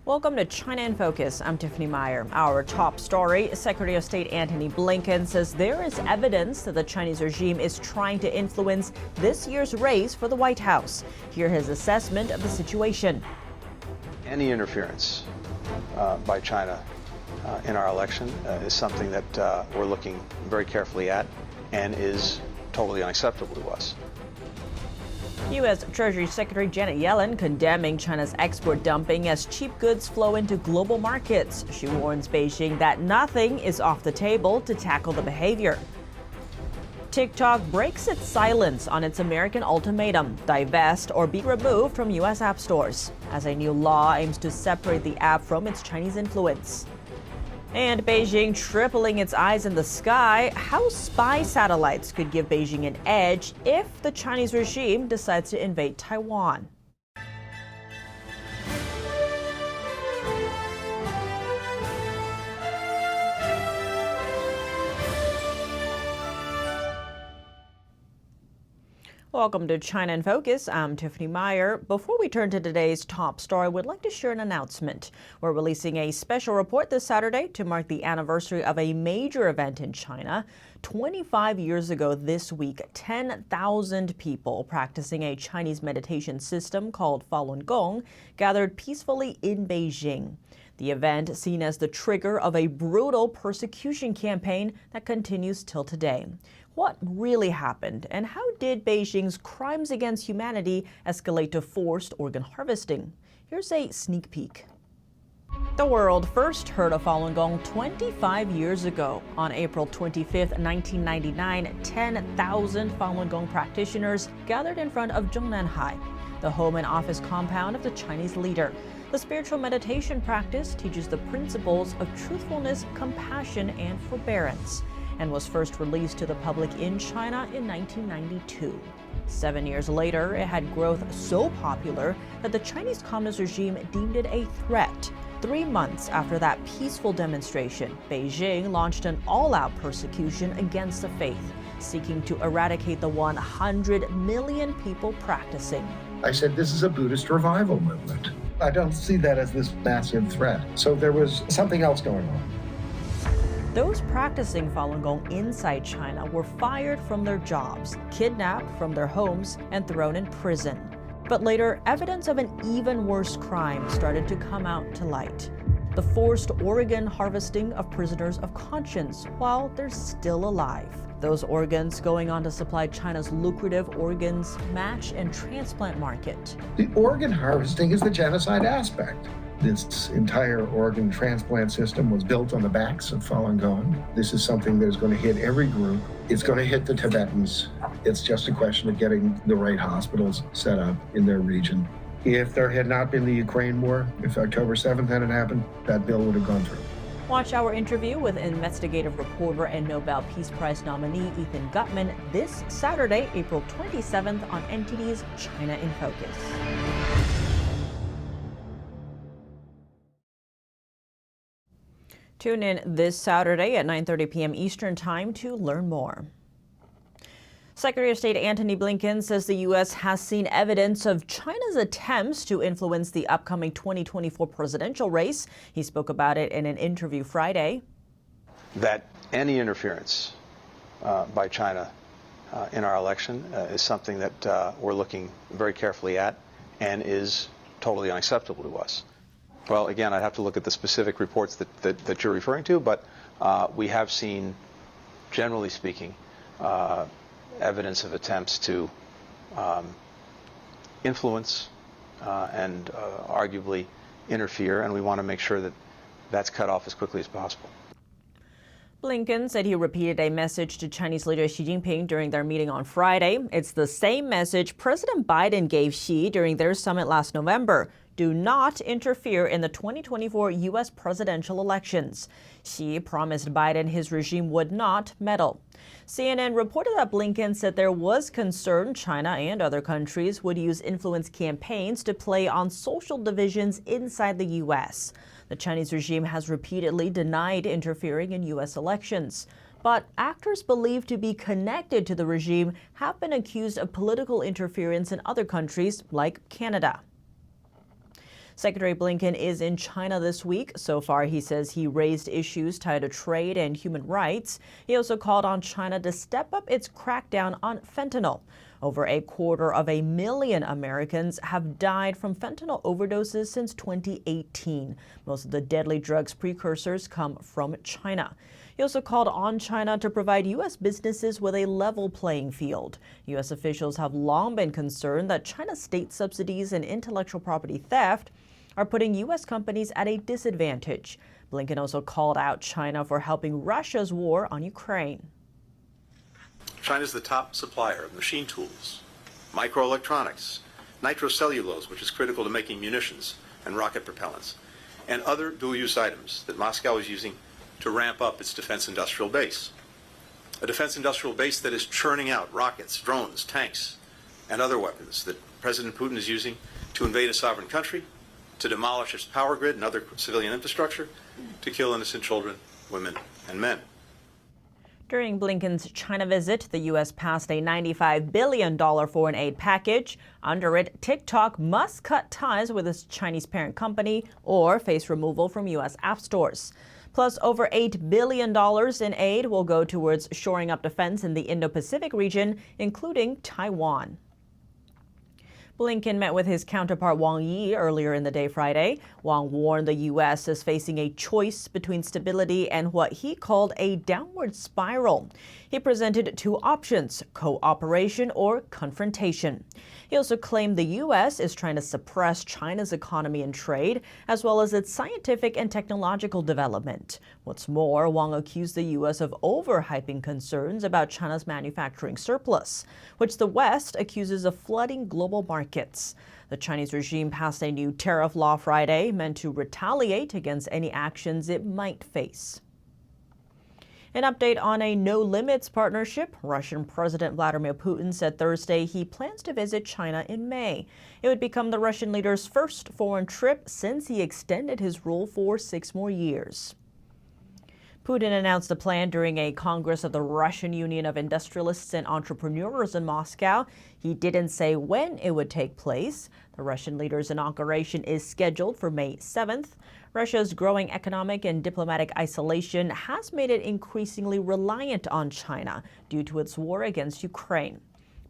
Welcome to China in Focus. I'm Tiffany Meyer. Our top story, Secretary of State Antony Blinken says there is evidence that the Chinese regime is trying to influence this year's race for the White House. Hear his assessment of the situation. Any interference by China in our election is something that we're looking very carefully at and is totally unacceptable to us. U.S. Treasury Secretary Janet Yellen condemning China's export dumping as cheap goods flow into global markets. She warns Beijing that nothing is off the table to tackle the behavior. TikTok breaks its silence on its American ultimatum, divest or be removed from U.S. app stores, as a new law aims to separate the app from its Chinese influence. And Beijing tripling its eyes in the sky, how spy satellites could give Beijing an edge if the Chinese regime decides to invade Taiwan. Welcome to China in Focus. I'm Tiffany Meyer. Before we turn to today's top story, I would like to share an announcement. We're releasing a special report this Saturday to mark the anniversary of a major event in China. 25 years ago this week, 10,000 people practicing a Chinese meditation system called Falun Gong gathered peacefully in Beijing. The event seen as the trigger of a brutal persecution campaign that continues till today. What really happened, and how did Beijing's crimes against humanity escalate to forced organ harvesting? Here's a sneak peek. The world first heard of Falun Gong 25 years ago. On April 25, 1999, 10,000 Falun Gong practitioners gathered in front of Zhongnanhai, the home and office compound of the Chinese leader. The spiritual meditation practice teaches the principles of truthfulness, compassion, and forbearance, and was first released to the public in China in 1992. 7 years later, it had growth so popular that the Chinese Communist regime deemed it a threat. 3 months after that peaceful demonstration, Beijing launched an all-out persecution against the faith, seeking to eradicate the 100 million people practicing. I said, this is a Buddhist revival movement. I don't see that as this massive threat. So there was something else going on. Those practicing Falun Gong inside China were fired from their jobs, kidnapped from their homes, and thrown in prison. But later, evidence of an even worse crime started to come out to light: the forced organ harvesting of prisoners of conscience while they're still alive. Those organs going on to supply China's lucrative organs match and transplant market. The organ harvesting is the genocide aspect. This entire organ transplant system was built on the backs of Falun Gong. This is something that is going to hit every group. It's going to hit the Tibetans. It's just a question of getting the right hospitals set up in their region. If there had not been the Ukraine war, if October 7th hadn't happened, that bill would have gone through. Watch our interview with investigative reporter and Nobel Peace Prize nominee Ethan Gutmann this Saturday, April 27th on NTD's China in Focus. Tune in this Saturday at 9:30 p.m. Eastern Time to learn more. Secretary of State Antony Blinken says the U.S. has seen evidence of China's attempts to influence the upcoming 2024 presidential race. He spoke about it in an interview Friday. That any interference by China in our election is something that we're looking very carefully at and is totally unacceptable to us. Well, again, I'd have to look at the specific reports that you're referring to, but we have seen, generally speaking, evidence of attempts to influence and arguably interfere, and we want to make sure that that's cut off as quickly as possible. Blinken said he repeated a message to Chinese leader Xi Jinping during their meeting on Friday. It's the same message President Biden gave Xi during their summit last November. Do not interfere in the 2024 U.S. presidential elections. Xi promised Biden his regime would not meddle. CNN reported that Blinken said there was concern China and other countries would use influence campaigns to play on social divisions inside the U.S. The Chinese regime has repeatedly denied interfering in U.S. elections. But actors believed to be connected to the regime have been accused of political interference in other countries like Canada. Secretary Blinken is in China this week. So far, he says he raised issues tied to trade and human rights. He also called on China to step up its crackdown on fentanyl. Over 250,000 Americans have died from fentanyl overdoses since 2018. Most of the deadly drug's precursors come from China. He also called on China to provide U.S. businesses with a level playing field. U.S. officials have long been concerned that China's state subsidies and intellectual property theft are putting U.S. companies at a disadvantage. Blinken also called out China for helping Russia's war on Ukraine. China is the top supplier of machine tools, microelectronics, nitrocellulose, which is critical to making munitions and rocket propellants, and other dual-use items that Moscow is using to ramp up its defense industrial base. A defense industrial base that is churning out rockets, drones, tanks, and other weapons that President Putin is using to invade a sovereign country, to demolish its power grid and other civilian infrastructure, to kill innocent children, women, and men. During Blinken's China visit, the U.S. passed a $95 billion foreign aid package. Under it, TikTok must cut ties with its Chinese parent company or face removal from U.S. app stores. Plus, over $8 billion in aid will go towards shoring up defense in the Indo-Pacific region, including Taiwan. Blinken met with his counterpart Wang Yi earlier in the day Friday. Wang warned the U.S. is facing a choice between stability and what he called a downward spiral. He presented two options: cooperation or confrontation. He also claimed the U.S. is trying to suppress China's economy and trade, as well as its scientific and technological development. What's more, Wang accused the U.S. of overhyping concerns about China's manufacturing surplus, which the West accuses of flooding global markets. The Chinese regime passed a new tariff law Friday meant to retaliate against any actions it might face. An update on a no-limits partnership. Russian President Vladimir Putin said Thursday he plans to visit China in May. It would become the Russian leader's first foreign trip since he extended his rule for 6 more years. Putin announced the plan during a Congress of the Russian Union of Industrialists and Entrepreneurs in Moscow. He didn't say when it would take place. The Russian leader's inauguration is scheduled for May 7th. Russia's growing economic and diplomatic isolation has made it increasingly reliant on China due to its war against Ukraine.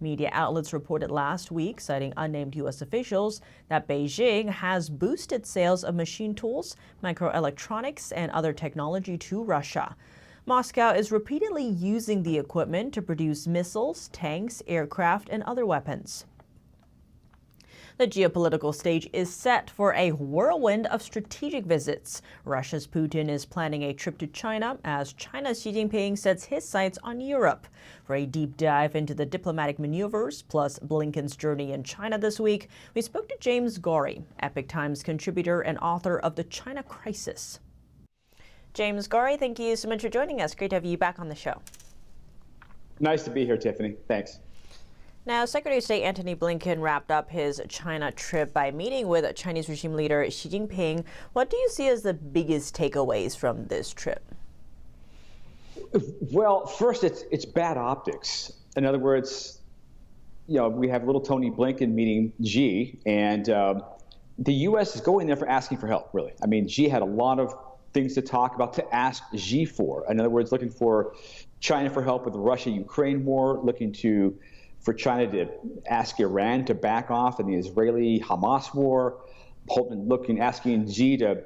Media outlets reported last week, citing unnamed U.S. officials, that Beijing has boosted sales of machine tools, microelectronics, and other technology to Russia. Moscow is repeatedly using the equipment to produce missiles, tanks, aircraft, and other weapons. The geopolitical stage is set for a whirlwind of strategic visits. Russia's Putin is planning a trip to China as China's Xi Jinping sets his sights on Europe. For a deep dive into the diplomatic maneuvers, plus Blinken's journey in China this week, we spoke to James Gorrie, Epoch Times contributor and author of The China Crisis. James Gorrie, thank you so much for joining us. Great to have you back on the show. Nice to be here, Tiffany. Thanks. Now, Secretary of State Antony Blinken wrapped up his China trip by meeting with Chinese regime leader Xi Jinping. What do you see as the biggest takeaways from this trip? Well, first, it's bad optics. In other words, we have little Tony Blinken meeting Xi, and the U.S. is going there for asking for help, really. I mean, Xi had a lot of things to talk about, to ask Xi for. In other words, looking for China for help with the Russia-Ukraine war, looking for China to ask Iran to back off in the Israeli-Hamas war, asking Xi to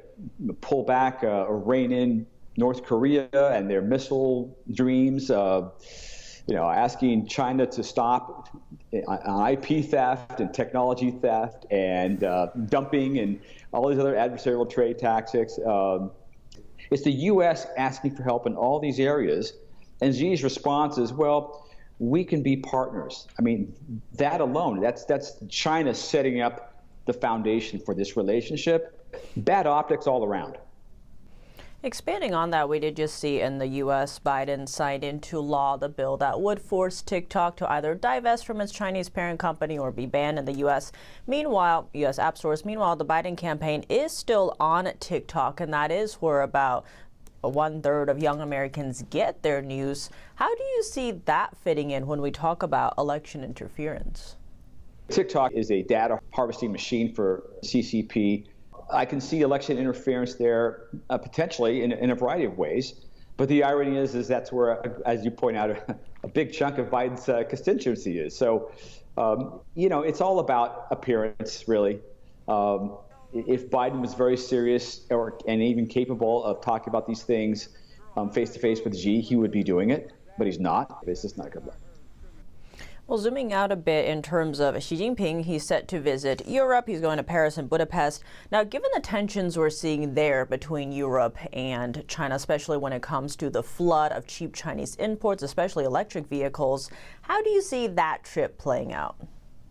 pull back or rein in North Korea and their missile dreams, asking China to stop IP theft and technology theft and dumping and all these other adversarial trade tactics. It's the U.S. asking for help in all these areas, and Xi's response is, well, we can be partners. I mean, that alone, that's China setting up the foundation for this relationship. Bad optics all around. Expanding on that, we did just see in the U.S. Biden signed into law the bill that would force TikTok to either divest from its Chinese parent company or be banned in the U.S. Meanwhile, U.S. app stores, the Biden campaign is still on TikTok, and that is where about 1/3 of young Americans get their news. How do you see that fitting in when we talk about election interference? TikTok is a data harvesting machine for CCP. I can see election interference there potentially in a variety of ways. But the irony is that's where, as you point out, a big chunk of Biden's constituency is. So, it's all about appearance, really. If Biden was very serious and even capable of talking about these things face to face with Xi, he would be doing it, but he's not. It's just not a good look. Well, zooming out a bit in terms of Xi Jinping, he's set to visit Europe. He's going to Paris and Budapest. Now, given the tensions we're seeing there between Europe and China, especially when it comes to the flood of cheap Chinese imports, especially electric vehicles, how do you see that trip playing out?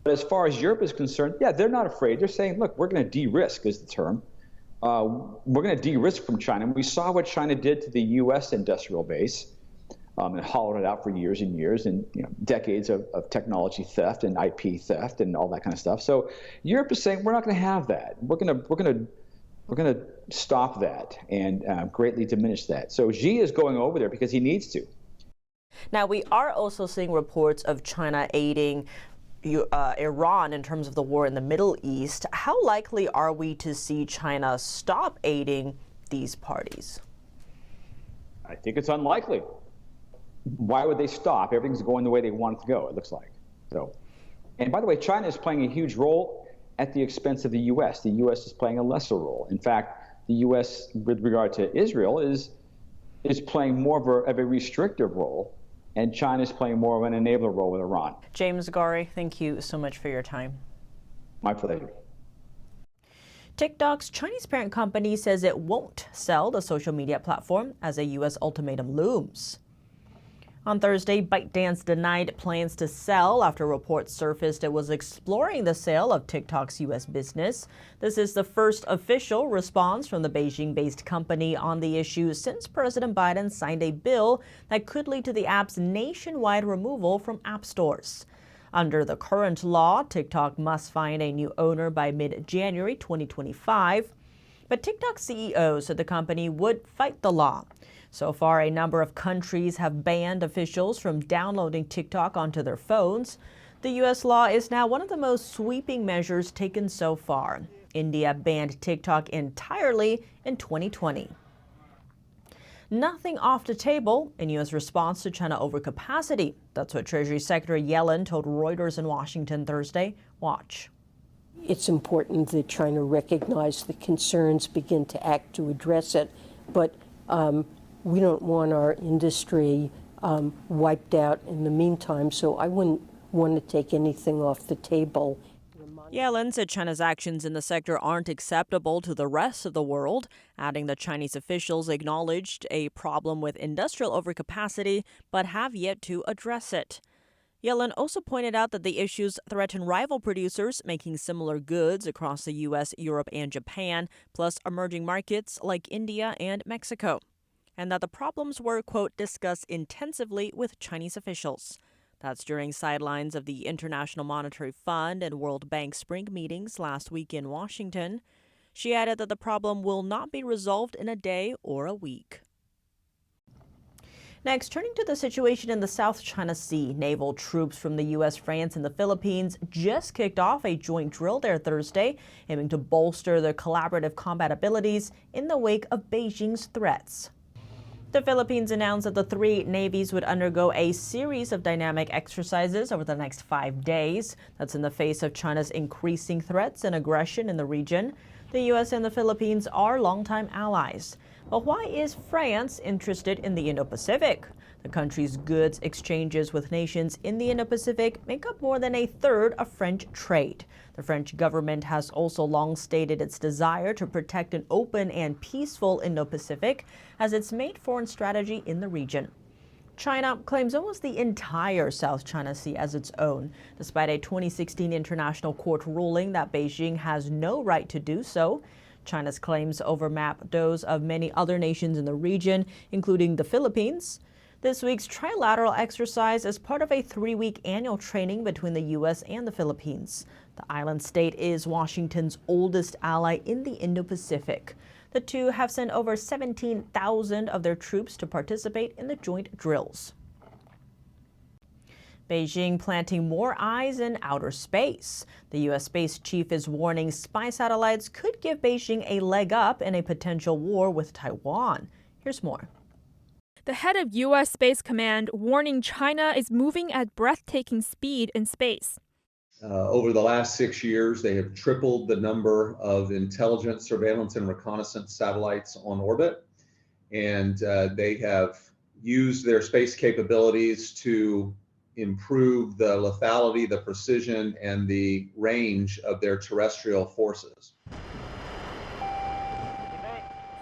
But as far as Europe is concerned, yeah, they're not afraid. They're saying, look, we're going to de-risk is the term. We're going to de-risk from China. We saw what China did to the U.S. industrial base. And hollowed it out for years and years, and decades of technology theft and IP theft and all that kind of stuff. So Europe is saying we're not going to have that. We're going to stop that and greatly diminish that. So Xi is going over there because he needs to. Now, we are also seeing reports of China aiding Iran in terms of the war in the Middle East. How likely are we to see China stop aiding these parties? I think it's unlikely. Why would they stop? Everything's going the way they want it to go, it looks like. So, and by the way, China is playing a huge role at the expense of the U.S. The U.S. is playing a lesser role. In fact, the U.S., with regard to Israel, is playing more of a restrictive role, and China is playing more of an enabler role with Iran. James Gorrie, thank you so much for your time. My pleasure. TikTok's Chinese parent company says it won't sell the social media platform as a U.S. ultimatum looms. On Thursday, ByteDance denied plans to sell after reports surfaced it was exploring the sale of TikTok's U.S. business. This is the first official response from the Beijing-based company on the issue since President Biden signed a bill that could lead to the app's nationwide removal from app stores. Under the current law, TikTok must find a new owner by mid-January 2025. But TikTok's CEO said the company would fight the law. So far, a number of countries have banned officials from downloading TikTok onto their phones. The U.S. law is now one of the most sweeping measures taken so far. India banned TikTok entirely in 2020. Nothing off the table in U.S. response to China overcapacity. That's what Treasury Secretary Yellen told Reuters in Washington Thursday. Watch. It's important that China recognize the concerns, begin to act to address it, but we don't want our industry wiped out in the meantime, so I wouldn't want to take anything off the table. Yellen said China's actions in the sector aren't acceptable to the rest of the world, adding that Chinese officials acknowledged a problem with industrial overcapacity but have yet to address it. Yellen also pointed out that the issues threaten rival producers making similar goods across the U.S., Europe, and Japan, plus emerging markets like India and Mexico, and that the problems were, quote, discussed intensively with Chinese officials. That's during sidelines of the International Monetary Fund and World Bank spring meetings last week in Washington. She added that the problem will not be resolved in a day or a week. Next, turning to the situation in the South China Sea, naval troops from the U.S., France, and the Philippines just kicked off a joint drill there Thursday, aiming to bolster their collaborative combat abilities in the wake of Beijing's threats. The Philippines announced that the three navies would undergo a series of dynamic exercises over the next 5 days. That's in the face of China's increasing threats and aggression in the region. The U.S. and the Philippines are longtime allies. But why is France interested in the Indo-Pacific? The country's goods exchanges with nations in the Indo-Pacific make up more than a third of French trade. The French government has also long stated its desire to protect an open and peaceful Indo-Pacific as its main foreign strategy in the region. China claims almost the entire South China Sea as its own, despite a 2016 international court ruling that Beijing has no right to do so. China's claims overlap those of many other nations in the region, including the Philippines. This week's trilateral exercise is part of a 3-week annual training between the U.S. and the Philippines. The island state is Washington's oldest ally in the Indo-Pacific. The two have sent over 17,000 of their troops to participate in the joint drills. Beijing planting more eyes in outer space. The U.S. space chief is warning spy satellites could give Beijing a leg up in a potential war with Taiwan. Here's more. The head of U.S. Space Command warning China is moving at breathtaking speed in space. Over the last 6 years, they have tripled the number of intelligence, surveillance, and reconnaissance satellites on orbit. And they have used their space capabilities to improve the lethality, the precision, and the range of their terrestrial forces.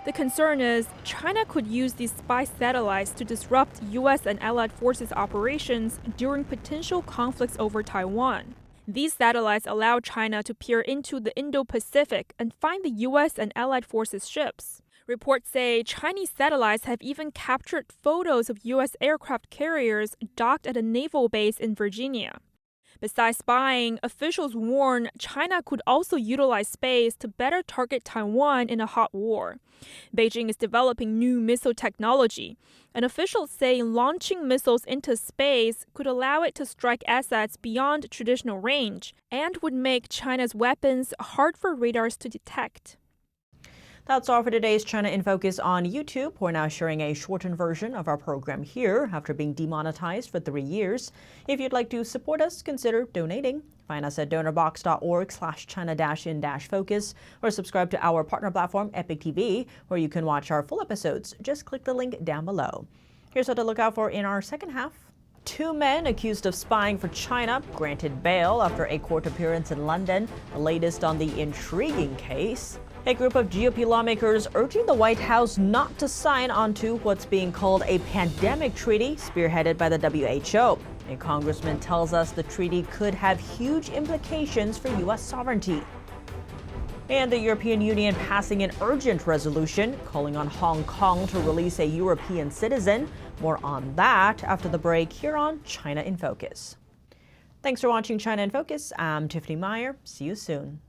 The concern is China could use these spy satellites to disrupt U.S. and allied forces operations during potential conflicts over Taiwan. These satellites allow China to peer into the Indo-Pacific and find the U.S. and allied forces ships. Reports say Chinese satellites have even captured photos of U.S. aircraft carriers docked at a naval base in Virginia. Besides spying, officials warn China could also utilize space to better target Taiwan in a hot war. Beijing is developing new missile technology, and officials say launching missiles into space could allow it to strike assets beyond traditional range and would make China's weapons hard for radars to detect. That's all for today's China in Focus on YouTube. We're now sharing a shortened version of our program here after being demonetized for 3 years. If you'd like to support us, consider donating. Find us at donorbox.org/China-in-focus or subscribe to our partner platform, Epic TV, where you can watch our full episodes. Just click the link down below. Here's what to look out for in our second half. 2 men accused of spying for China granted bail after a court appearance in London. The latest on the intriguing case. A group of GOP lawmakers urging the White House not to sign onto what's being called a pandemic treaty spearheaded by the WHO. A congressman tells us the treaty could have huge implications for U.S. sovereignty. And the European Union passing an urgent resolution calling on Hong Kong to release a European citizen. More on that after the break here on China in Focus. Thanks for watching China in Focus. I'm Tiffany Meyer. See you soon.